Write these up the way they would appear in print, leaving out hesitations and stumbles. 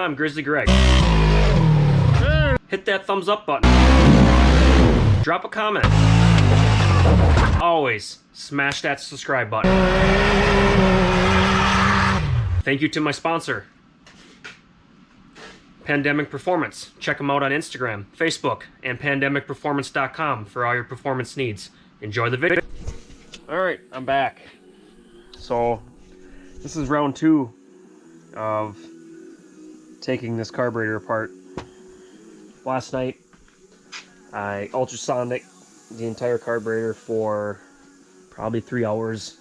I'm Grizzly Greg. Hit that thumbs up button. Drop a comment. Always smash that subscribe button. Thank you to my sponsor, Pandemic Performance. Check them out on Instagram, Facebook, and pandemicperformance.com for all your performance needs. Enjoy the video. Alright, I'm back. So, this is round 2 of taking this carburetor apart. Last night, I ultrasonic the entire carburetor for probably 3 hours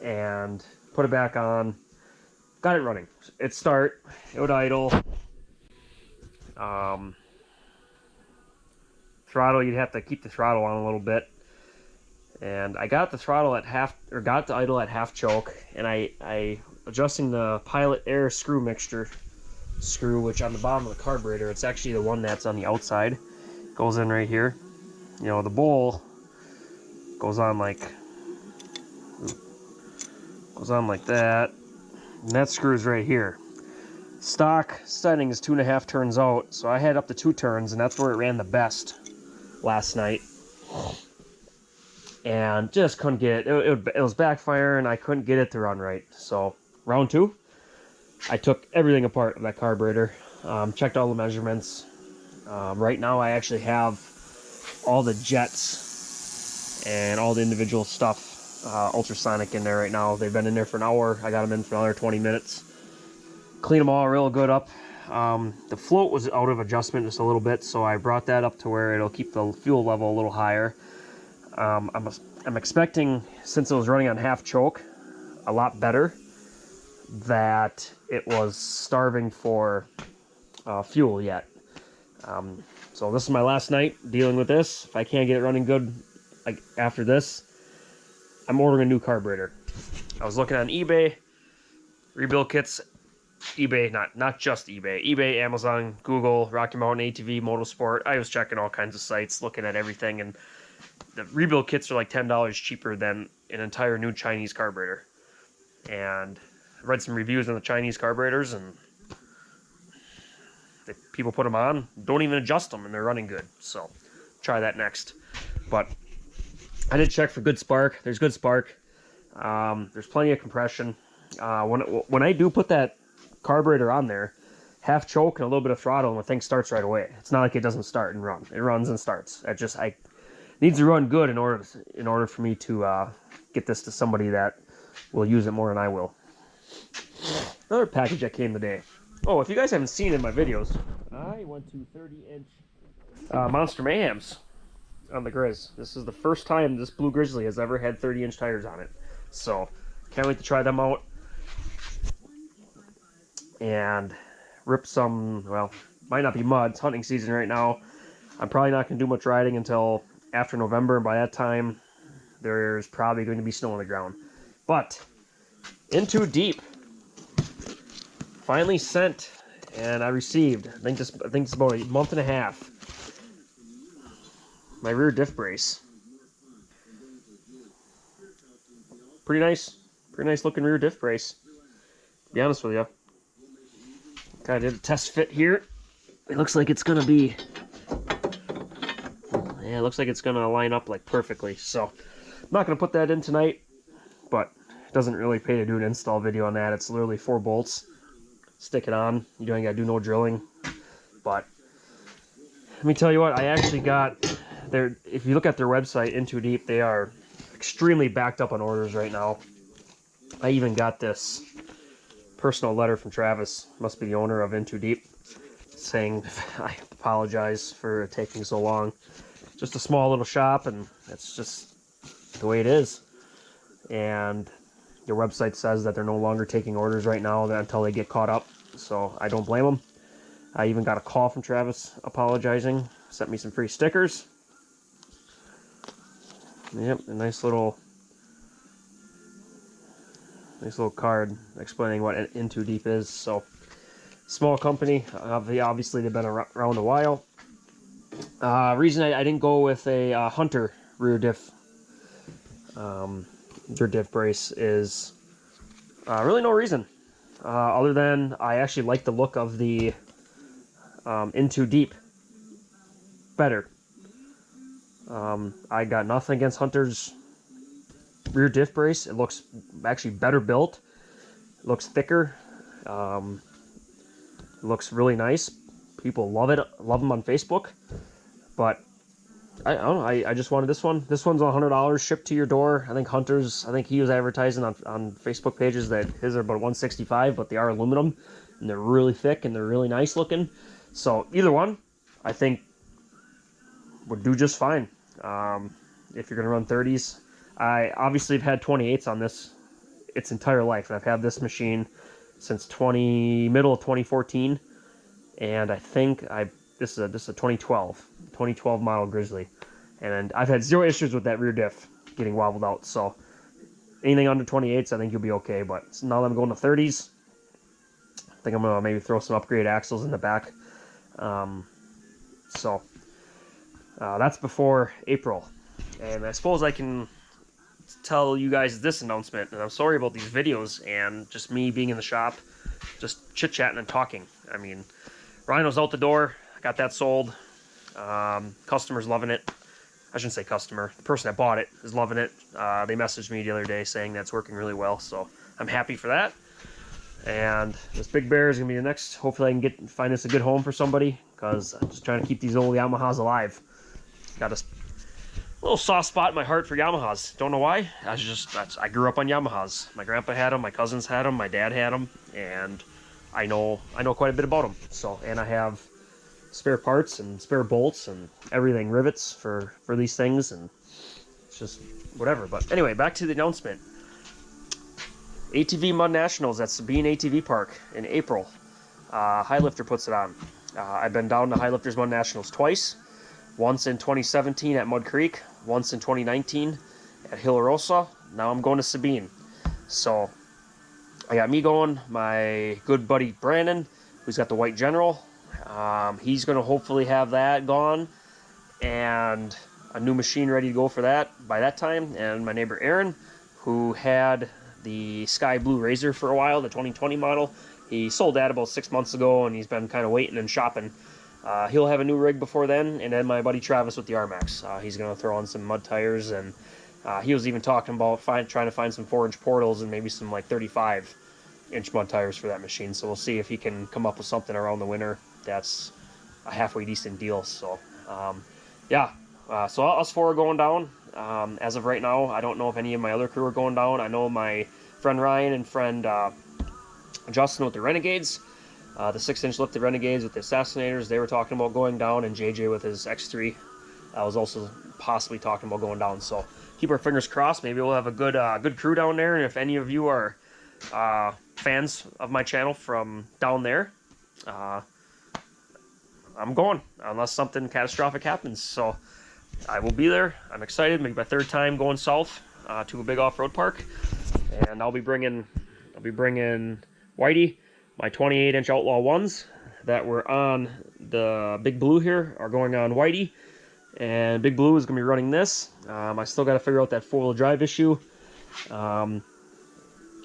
and put it back on. Got it running. It start, it would idle. Throttle, you'd have to keep the throttle on a little bit. And I got the throttle at half, or got the idle at half choke, and I adjusting the pilot air screw mixture screw, which on the bottom of the carburetor, it's actually the one that's on the outside, goes in right here. You know, the bowl goes on like that, and that screws right here. Stock setting is 2.5 turns out, so I had up to 2 turns, and that's where it ran the best last night. And just couldn't get it. It was backfiring. I couldn't get it to run right. So round 2, I took everything apart of that carburetor, checked all the measurements. Right now, I actually have all the jets and all the individual stuff ultrasonic in there right now. They've been in there for an hour. I got them in for another 20 minutes. Clean them all real good up. The float was out of adjustment just a little bit, so I brought that up to where it'll keep the fuel level a little higher. I'm expecting, since it was running on half choke, a lot better, that it was starving for fuel yet. So this is my last night dealing with this. If I can't get it running good like after this, I'm ordering a new carburetor. I was looking on eBay, rebuild kits, eBay, not just eBay, Amazon, Google, Rocky Mountain ATV, Motorsport. I was checking all kinds of sites, looking at everything, and the rebuild kits are like $10 cheaper than an entire new Chinese carburetor. And I read some reviews on the Chinese carburetors, and people put them on, don't even adjust them, and they're running good. So try that next. But I did check for good spark. There's good spark. There's plenty of compression. When I do put that carburetor on there, half choke and a little bit of throttle, and the thing starts right away. It's not like it doesn't start and run. It runs and starts. I needs to run good in order for me to get this to somebody that will use it more than I will. Another package that came today. Oh, if you guys haven't seen in my videos, I went to 30-inch Monster Mayhems on the Grizz. This is the first time this Blue Grizzly has ever had 30-inch tires on it. So, can't wait to try them out. And rip some, well, might not be mud. It's hunting season right now. I'm probably not going to do much riding until after November. By that time, there's probably going to be snow on the ground. But, Into Deep finally sent, and I received, I think it's about a month and a half, my rear diff brace. Pretty nice looking rear diff brace, to be honest with you. Kind of did a test fit here. It looks like it's gonna be, yeah, it looks like it's gonna line up like perfectly. So I'm not gonna put that in tonight, but it doesn't really pay to do an install video on that. It's literally 4 bolts. Stick it on. You don't gotta do no drilling. But let me tell you what, I actually got their, if you look at their website, Into Deep, they are extremely backed up on orders right now. I even got this personal letter from Travis, must be the owner of Into Deep, saying I apologize for taking so long. Just a small little shop, and that's just the way it is. And their website says that they're no longer taking orders right now until they get caught up, so I don't blame them. I even got a call from Travis apologizing, sent me some free stickers. Yep, a nice little card explaining what Into Deep is. So, small company. Obviously, they've been around a while. Reason I didn't go with a Hunter rear diff brace is really no reason. other than I actually like the look of the Into Deep better. I got nothing against Hunter's rear diff brace. It looks actually better built. It looks thicker. It looks really nice. People love it. Love them on Facebook. But I don't know. I just wanted this one. This one's $100 shipped to your door. I think Hunter's. I think he was advertising on Facebook pages that his are about $165, but they are aluminum and they're really thick and they're really nice looking. So either one, I think would do just fine. If you're gonna run 30s, I obviously have had 28s on this its entire life. I've had this machine since middle of 2014, and I think this is a 2012 model Grizzly, and I've had zero issues with that rear diff getting wobbled out. So anything under 28s, I think you'll be okay. But now that I'm going to 30s, I think I'm gonna maybe throw some upgrade axles in the back. So that's before April, and I suppose I can tell you guys this announcement. And I'm sorry about these videos and just me being in the shop, just chit chatting and talking. I mean, Rhino's out the door. I got that sold. Customer's loving it. I shouldn't say customer. The person that bought it is loving it. They messaged me the other day saying that's working really well, so I'm happy for that. And this BigBear is gonna be the next. Hopefully, I can find this a good home for somebody, because I'm just trying to keep these old Yamahas alive. Got a little soft spot in my heart for Yamahas. Don't know why. I grew up on Yamahas. My grandpa had them. My cousins had them. My dad had them, and I know quite a bit about them. So, and I have spare parts and spare bolts and everything, rivets for these things, and it's just whatever. But anyway, back to the announcement. ATV Mud Nationals at Sabine ATV Park in April. Highlifter puts it on. I've been down to Highlifter's Mud Nationals twice. Once in 2017 at Mud Creek, once in 2019 at Hillarosa. Now I'm going to Sabine. So I got me going, my good buddy Brandon, who's got the White General. He's going to hopefully have that gone and a new machine ready to go for that by that time. And my neighbor Aaron, who had the Sky Blue Razor for a while, the 2020 model. He sold that about 6 months ago, and he's been kind of waiting and shopping. He'll have a new rig before then, and then my buddy Travis with the R-Max. He's going to throw on some mud tires, and he was even talking about trying to find some 4-inch portals and maybe some like 35-inch mud tires for that machine. So we'll see if he can come up with something around the winter that's a halfway decent deal. So yeah, so us four are going down. As of right now, I don't know if any of my other crew are going down. I know my friend Ryan and friend Justin with the Renegades, the 6-inch lifted Renegades with the Assassinators, they were talking about going down, and JJ with his X3 was also possibly talking about going down. So keep our fingers crossed. Maybe we'll have a good crew down there. And if any of you are fans of my channel from down there, I'm going, unless something catastrophic happens. So I will be there. I'm excited. Maybe my third time going south to a big off-road park, and I'll be bringing Whitey. My 28-inch Outlaw 1s that were on the Big Blue here are going on Whitey, and Big Blue is going to be running this. I still got to figure out that 4-wheel drive issue.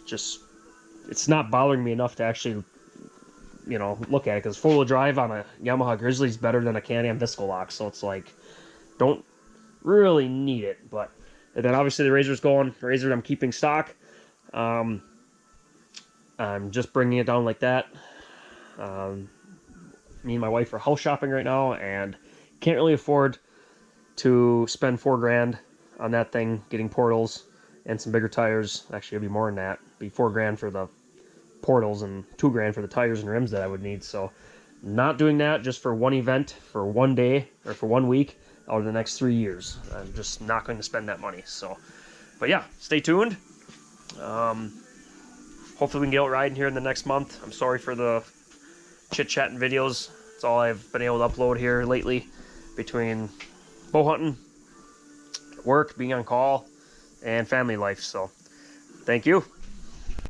It's not bothering me enough to actually, look at it, because 4-wheel drive on a Yamaha Grizzly is better than a Can-Am Visco Lock, so it's like, don't really need it. But and then obviously the Razor's going. The Razor I'm keeping stock. I'm just bringing it down like that. Me and my wife are house shopping right now, and can't really afford to spend $4,000 on that thing, getting portals and some bigger tires. Actually, it'd be more than that. It'd be $4,000 for the portals and $2,000 for the tires and rims that I would need. So, not doing that just for one event, for one day, or for 1 week out of the next 3 years. I'm just not going to spend that money. So, but yeah, stay tuned. Hopefully we can get out riding here in the next month. I'm sorry for the chit-chatting videos. It's all I've been able to upload here lately, between bow hunting, work, being on call, and family life. So, thank you.